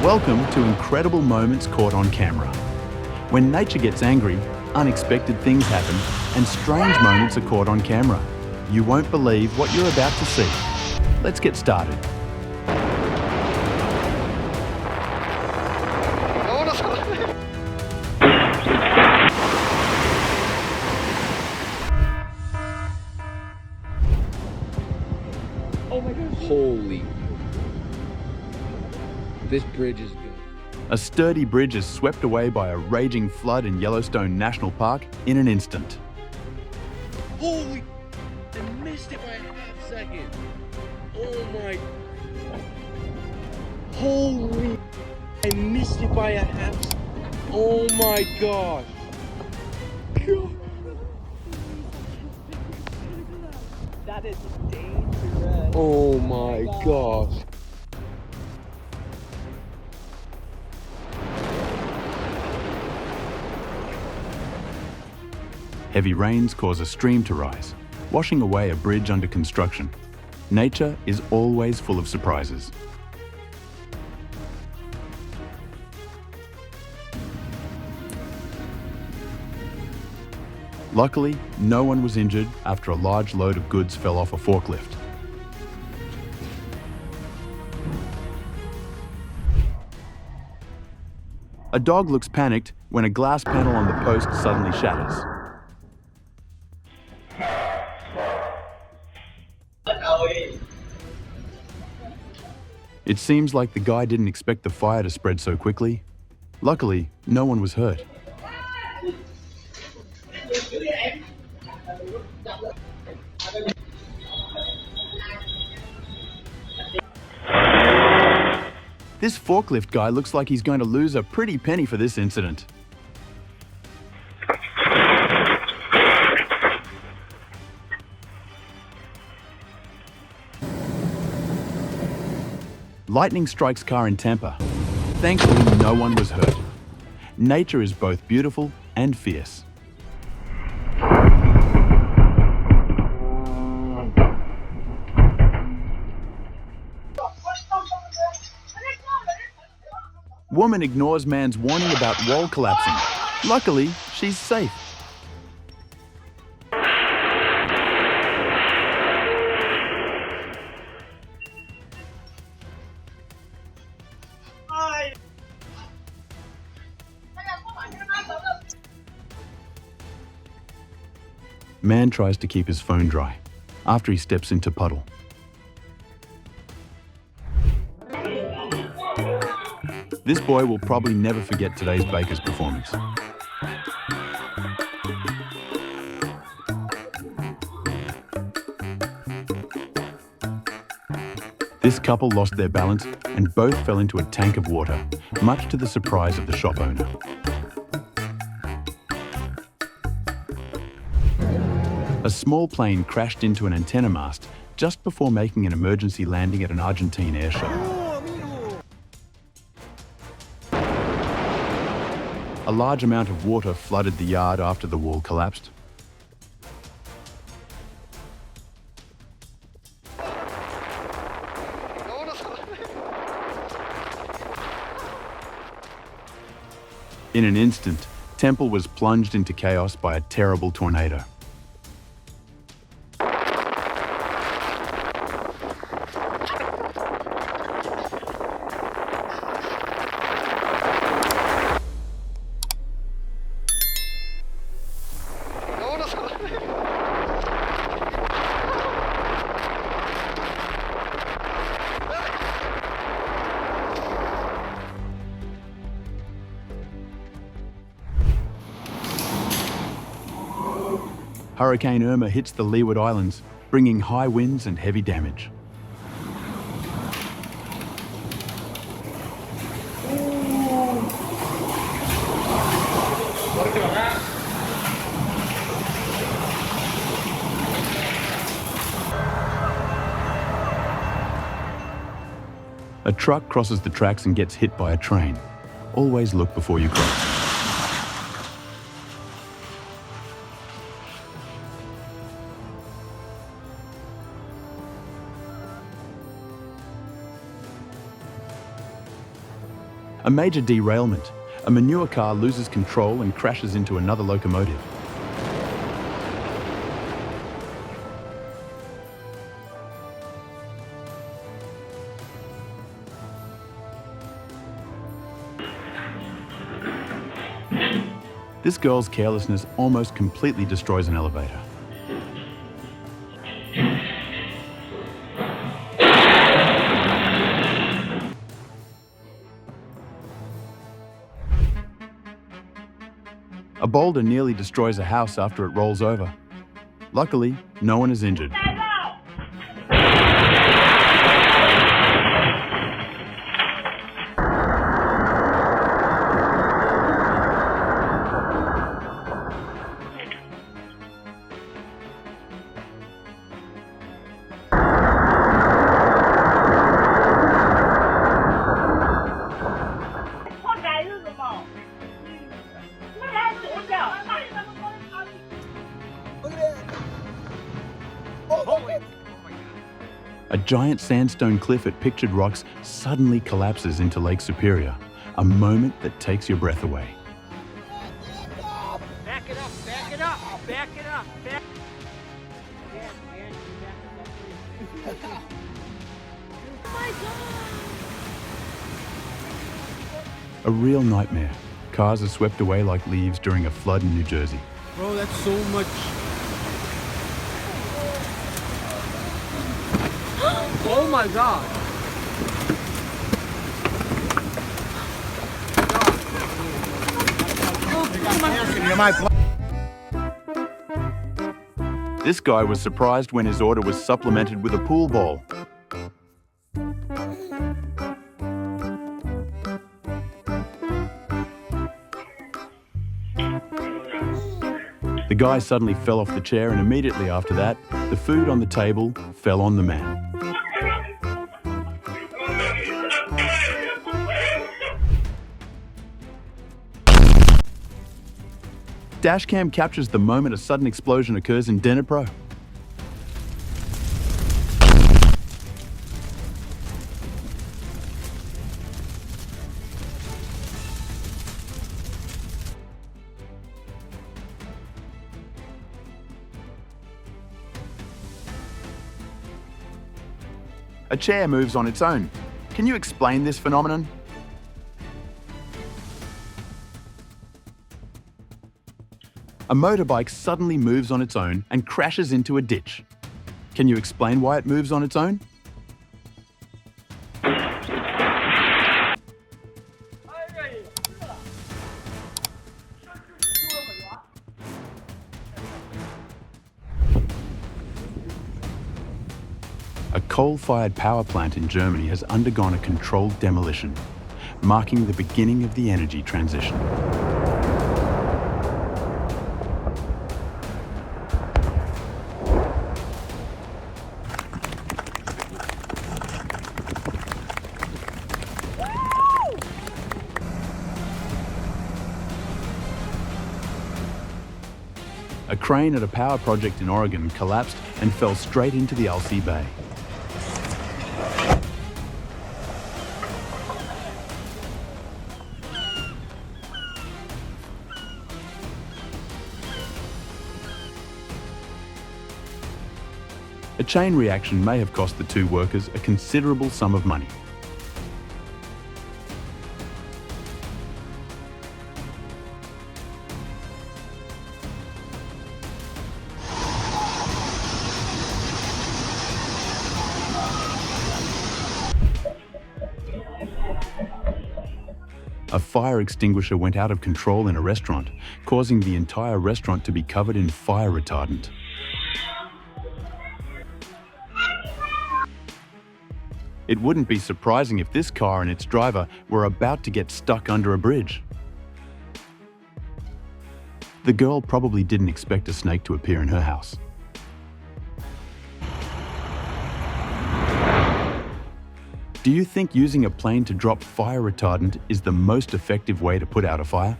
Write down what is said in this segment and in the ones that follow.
Welcome to incredible moments caught on camera. When nature gets angry, unexpected things happen and strange moments are caught on camera. You won't believe what you're about to see. Let's get started. Oh my God. Holy. This bridge is good. A sturdy bridge is swept away by a raging flood in Yellowstone National Park in an instant. Holy. I missed it by a half second. Oh my. Holy. I missed it by a half. Oh my gosh. God. That is dangerous. Oh my gosh. Heavy rains cause a stream to rise, washing away a bridge under construction. Nature is always full of surprises. Luckily, no one was injured after a large load of goods fell off a forklift. A dog looks panicked when a glass panel on the post suddenly shatters. It seems like the guy didn't expect the fire to spread so quickly. Luckily, no one was hurt. This forklift guy looks like he's going to lose a pretty penny for this incident. Lightning strikes car in Tampa. Thankfully, no one was hurt. Nature is both beautiful and fierce. Woman ignores man's warning about wall collapsing. Luckily, she's safe. Man tries to keep his phone dry after he steps into puddle. This boy will probably never forget today's Baker's performance. This couple lost their balance and both fell into a tank of water, much to the surprise of the shop owner. A small plane crashed into an antenna mast just before making an emergency landing at an Argentine air show. A large amount of water flooded the yard after the wall collapsed. In an instant, Temple was plunged into chaos by a terrible tornado. Hurricane Irma hits the Leeward Islands, bringing high winds and heavy damage. A truck crosses the tracks and gets hit by a train. Always look before you cross. A major derailment. A manure car loses control and crashes into another locomotive. This girl's carelessness almost completely destroys an elevator. A boulder nearly destroys a house after it rolls over. Luckily, no one is injured. A giant sandstone cliff at Pictured Rocks suddenly collapses into Lake Superior, a moment that takes your breath away. Back it up, back it up, back it up, back. A real nightmare. Cars are swept away like leaves during a flood in New Jersey. Bro, that's so much. Oh my god. This guy was surprised when his order was supplemented with a pool ball. The guy suddenly fell off the chair, and immediately after that, the food on the table fell on the man. Dashcam captures the moment a sudden explosion occurs in Dnipro. A chair moves on its own. Can you explain this phenomenon? A motorbike suddenly moves on its own and crashes into a ditch. Can you explain why it moves on its own? A coal-fired power plant in Germany has undergone a controlled demolition, marking the beginning of the energy transition. A crane at a power project in Oregon collapsed and fell straight into the Alsea Bay. A chain reaction may have cost the two workers a considerable sum of money. A fire extinguisher went out of control in a restaurant, causing the entire restaurant to be covered in fire retardant. It wouldn't be surprising if this car and its driver were about to get stuck under a bridge. The girl probably didn't expect a snake to appear in her house. Do you think using a plane to drop fire retardant is the most effective way to put out a fire?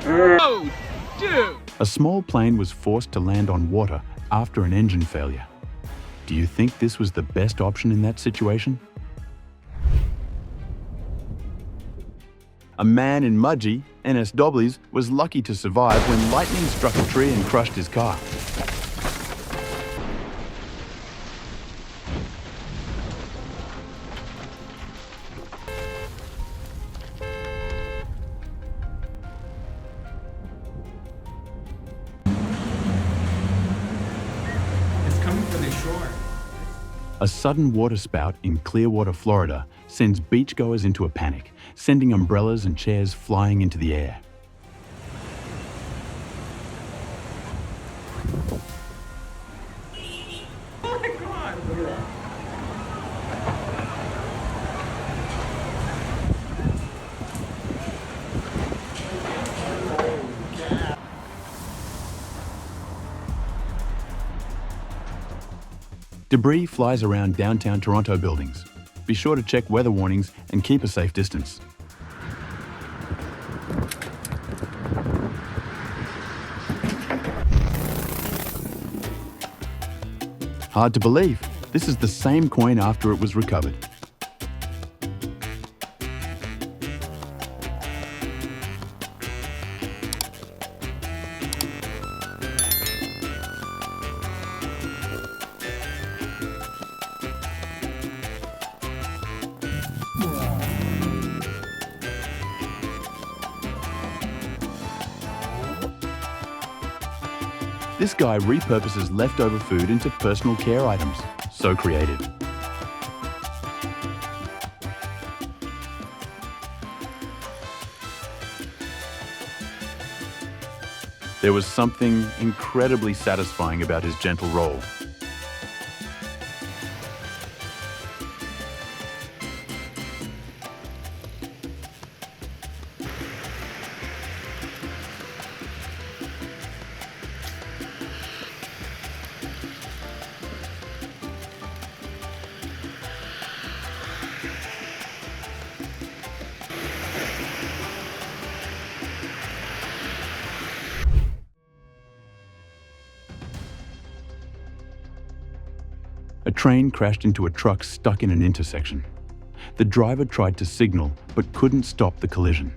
Oh, dude! A small plane was forced to land on water after an engine failure. Do you think this was the best option in that situation? A man in Mudgee, NS Doblies, was lucky to survive when lightning struck a tree and crushed his car. It's coming for the shore. A sudden waterspout in Clearwater, Florida, sends beachgoers into a panic, sending umbrellas and chairs flying into the air. Oh my God, look at that. Debris flies around downtown Toronto buildings. Be sure to check weather warnings and keep a safe distance. Hard to believe, this is the same coin after it was recovered. This guy repurposes leftover food into personal care items. So creative. There was something incredibly satisfying about his gentle roll. A train crashed into a truck stuck in an intersection. The driver tried to signal but couldn't stop the collision.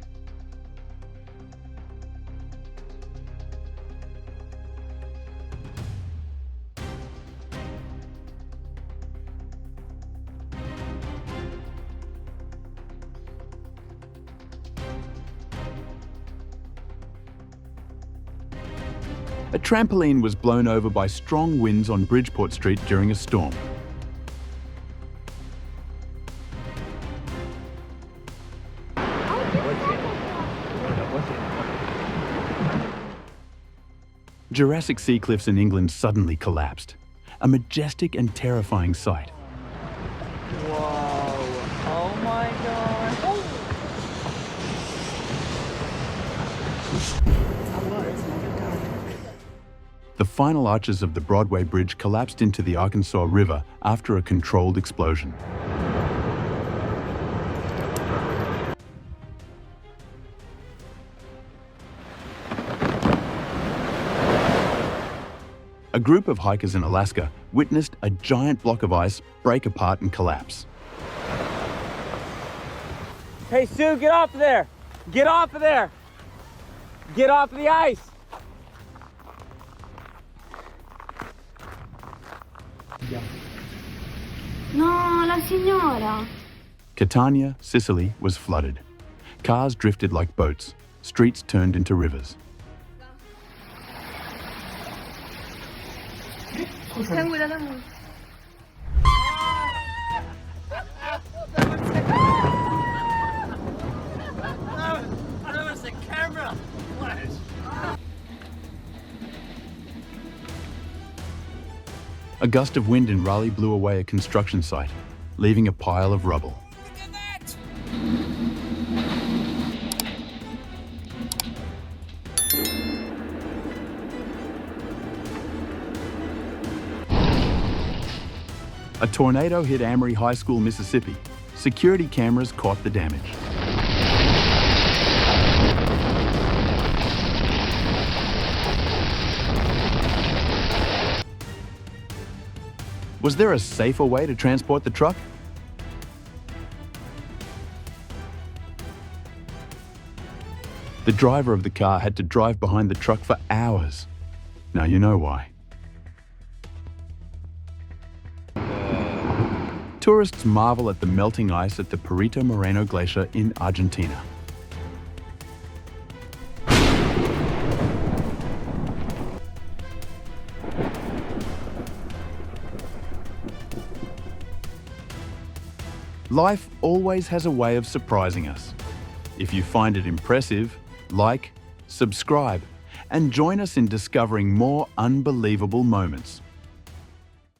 A trampoline was blown over by strong winds on Bridgeport Street during a storm. Jurassic Sea cliffs in England suddenly collapsed. A majestic and terrifying sight. Whoa. Oh my God. The final arches of the Broadway Bridge collapsed into the Arkansas River after a controlled explosion. A group of hikers in Alaska witnessed a giant block of ice break apart and collapse. Hey, Sue, get off of there. Get off of there. Get off of the ice. No, la signora. Catania, Sicily was flooded. Cars drifted like boats. Streets turned into rivers. That was the camera. A gust of wind in Raleigh blew away a construction site, leaving a pile of rubble. A tornado hit Amory High School, Mississippi. Security cameras caught the damage. Was there a safer way to transport the truck? The driver of the car had to drive behind the truck for hours. Now you know why. Tourists marvel at the melting ice at the Perito Moreno Glacier in Argentina. Life always has a way of surprising us. If you find it impressive, like, subscribe, and join us in discovering more unbelievable moments.